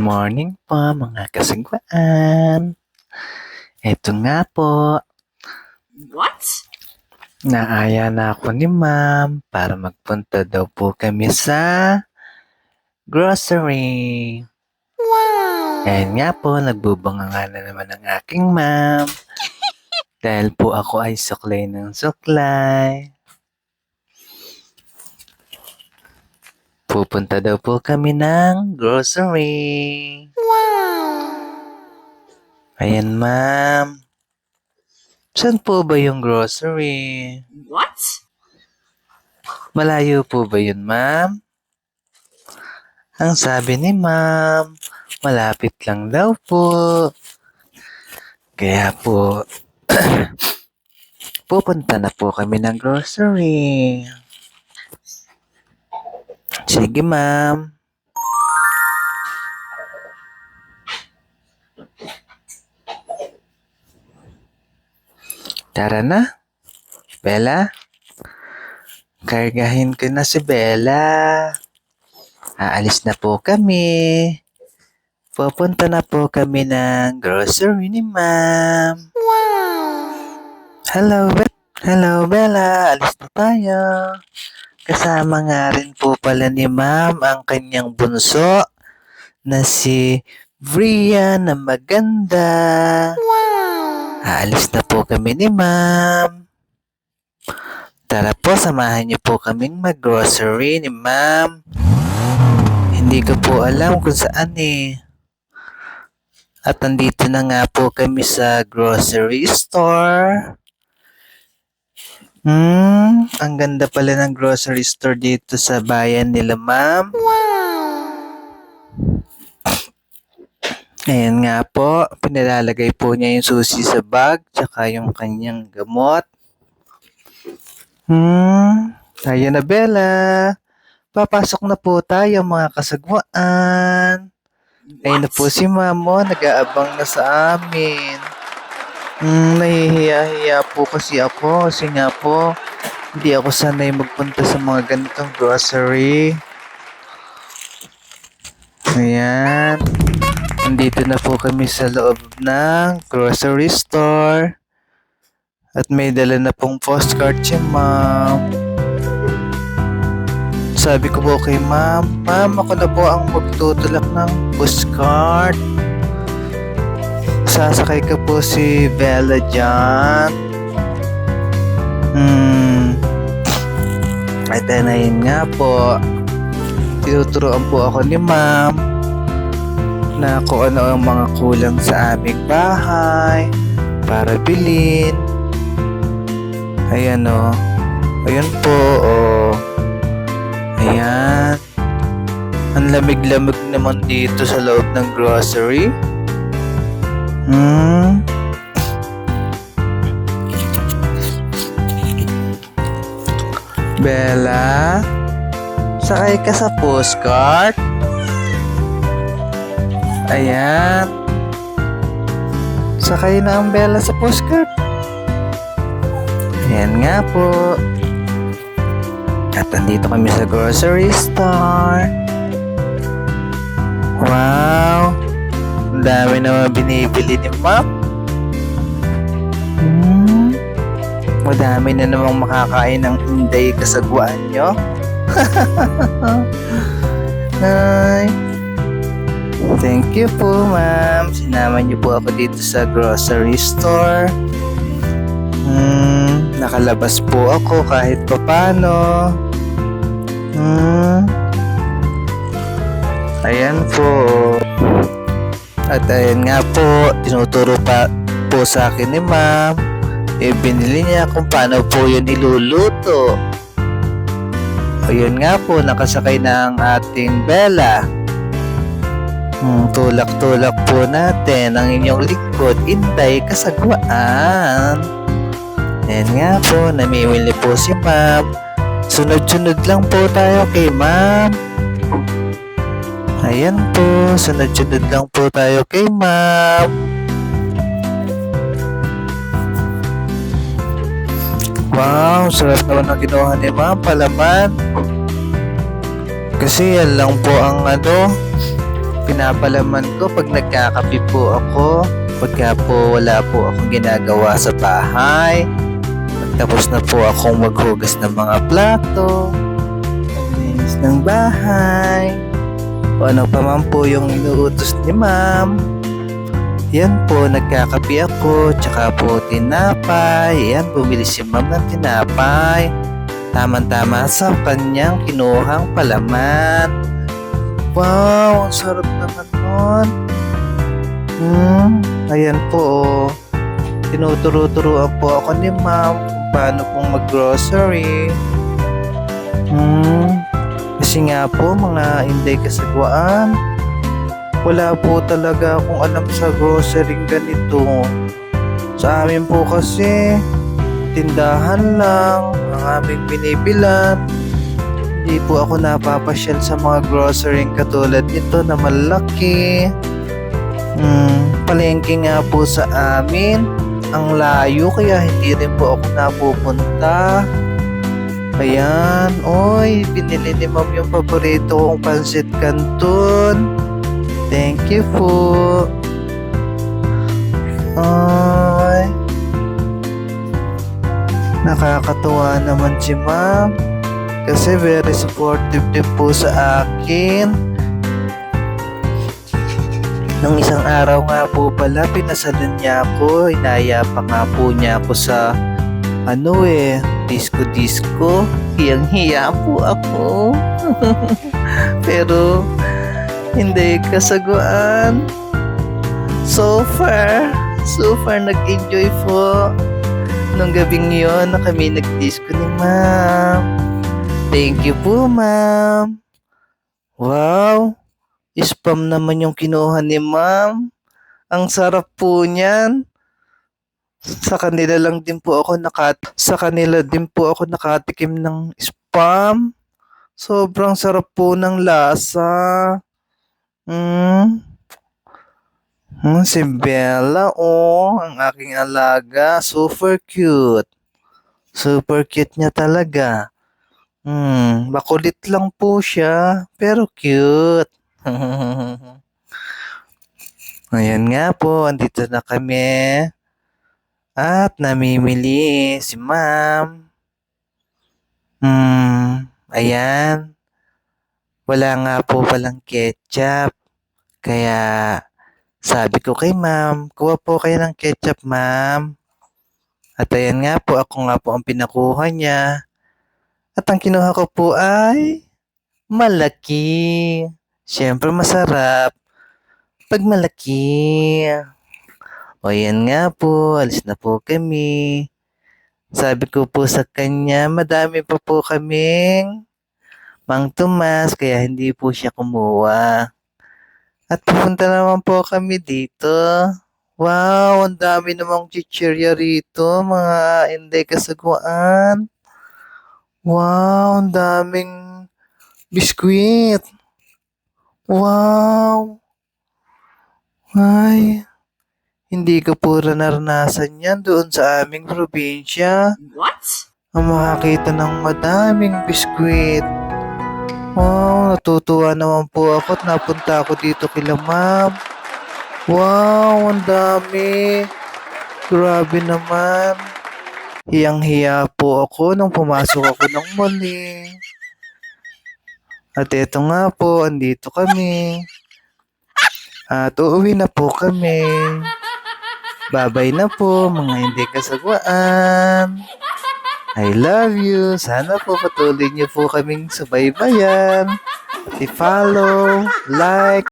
morning po mga kasagwaan. Eto nga po, What? naaya na ako ni ma'am para magpunta daw po kami sa grocery. Wow! Ngayon nga po, nagbubanga nga na naman ang aking ma'am. Dahil po ako ay suklay ng suklay. Pupunta daw po kami ng grocery. Wow! Ayan ma'am. Saan po ba yung grocery? What? Malayo po ba yun, ma'am? Ang sabi ni ma'am, malapit lang daw po. Kaya po, pupunta na po kami ng grocery. Sige, ma'am. Tara na. Bella? Kargahin ko na si Bella. Aalis na po kami. Pupunta na po kami ng grocery ni ma'am. Wow! Hello, Bella. Alis na tayo. Kasama nga rin po pala ni ma'am ang kanyang bunso na si Bria na maganda. Wow! Aalis na po kami ni ma'am. Tara po, samahan niyo po kaming mag-grocery ni ma'am. Hindi ko po alam kung saan eh. At andito na nga po kami sa grocery store. Ang ganda pala ng grocery store dito sa bayan nila, ma'am. Wow! Ayan nga po, pinalalagay po niya yung susi sa bag, tsaka yung kanyang gamot. Tayo na, Bella. Papasok na po tayo, mga kasagwaan. Ayun na po si Mamo, nag-aabang na sa amin. Nahihiya-hiya po kasi ako kasi nga po, hindi ako sanay magpunta sa mga ganitong grocery. Ayan. Nandito na po kami sa loob ng grocery store. At may dala na pong postcard si ma'am. Sabi ko po kay ma'am, ako na po ang magtutulak ng postcard. Sasakay ka po si Bella dyan. At yun nga po, tinuturoan po ako ni ma'am na kung ano ang mga kulang sa aming bahay para bilhin. Ayan o. Ayan po o. Ayan. Ang lamig-lamig naman dito sa loob ng grocery. Bella, sakay ka sa postcard. Ayan. Sakay na ang Bella sa postcard. Ayan nga po. At nandito kami sa grocery store. Wow! Ang dami naman binibili ni ma'am. Madami na namang makakain ng Inday kasagwaan nyo. Ay. Thank you po, ma'am. Sinama niyo po ako dito sa grocery store. Nakalabas po ako kahit papano. Ayan po. At ayan nga po, tinuturo pa po sa akin ni ma'am. Binili niya kung paano po yun iluluto. Ayun nga po, nakasakay na ang ating Bella. Tulak-tulak po natin ang inyong likod, Inday kasagwaan. Ayan nga po, namimili po si ma'am. Sunod-sunod lang po tayo kay ma'am. Ayan po, sunod-sunod lang po tayo kay ma'am. Wow, sarap naman ang ginawa ni ma'am, palaman. Kasi yan lang po ang pinapalaman ko pag nagkakape po ako. Pagka po wala po akong ginagawa sa bahay. Tapos na po akong maghugas ng mga plato. Maglinis ng bahay. O ano pa man po yung inuutos ni ma'am. Yan po, nagkakape ako. Tsaka po tinapay. Yan, bumili si ma'am ng tinapay. Tama-tama sa kanyang kinuhang palaman. Wow, ang sarap naman nun. Ayan po. Tinuturo-turuan po ako ni ma'am kung paano pong mag-grocery. Kasi nga po, mga inday kasagwaan, wala po talaga akong alam sa grocery ganito. Sa amin po kasi, tindahan lang ang aming binibilan. Hindi po ako napapasyal sa mga grocery katulad nito na malaki. Palengke nga po sa amin. Ang layo kaya hindi rin po ako napupunta. Ayan, oy, binili ni ma'am yung paborito kong pancit canton. Thank you po. Ay, nakakatuwa naman si ma'am. Kasi very supportive din po sa akin. Nung isang araw nga po pala, pinasalan niya ako. Inaya pa nga po niya ako sa disco. Hiyang-hiya po ako. Pero, hindi kasaguan. So far, nag-enjoy po. Nung gabing yun na kami nag-disco ni ma'am. Thank you po, ma'am. Wow! Spam naman yung kinuha ni ma'am. Ang sarap po niyan. Sa kanila din po ako nakatikim ng spam. Sobrang sarap po ng lasa. Si Bella, ang aking alaga. Super cute. Super cute niya talaga. Makulit lang po siya, pero cute. Ayan nga po, andito na kami. At namimili si ma'am. Ayan. Wala nga po palang ketchup. Kaya sabi ko kay ma'am, kuha po kayo ng ketchup, ma'am. At ayan nga po, ako nga po ang pinakuha niya. At ang kinuha ko po ay malaki. Siyempre masarap pag malaki. O yan nga po, alis na po kami. Sabi ko po sa kanya, madami pa po kaming Mang Tomas, kaya hindi po siya kumuha. At pupunta naman po kami dito. Wow, ang dami namang chichirya rito, mga inday kasagwaan. Wow, ang daming biskwit. Wow. Ay, hindi ko po naranasan yan doon sa aming probinsya. What? Ang makakita ng madaming biskwit. Wow, natutuwa naman po ako at napunta ako dito kila ma'am. Wow, ang dami. Grabe naman. Hiyang-hiya po ako nung pumasok ako ng muli. At eto nga po, andito kami. At uuwi na po kami. Babay na po, mga hindi kasagwaan. I love you. Sana po patuloy niyo po kaming subaybayan. I-follow, like,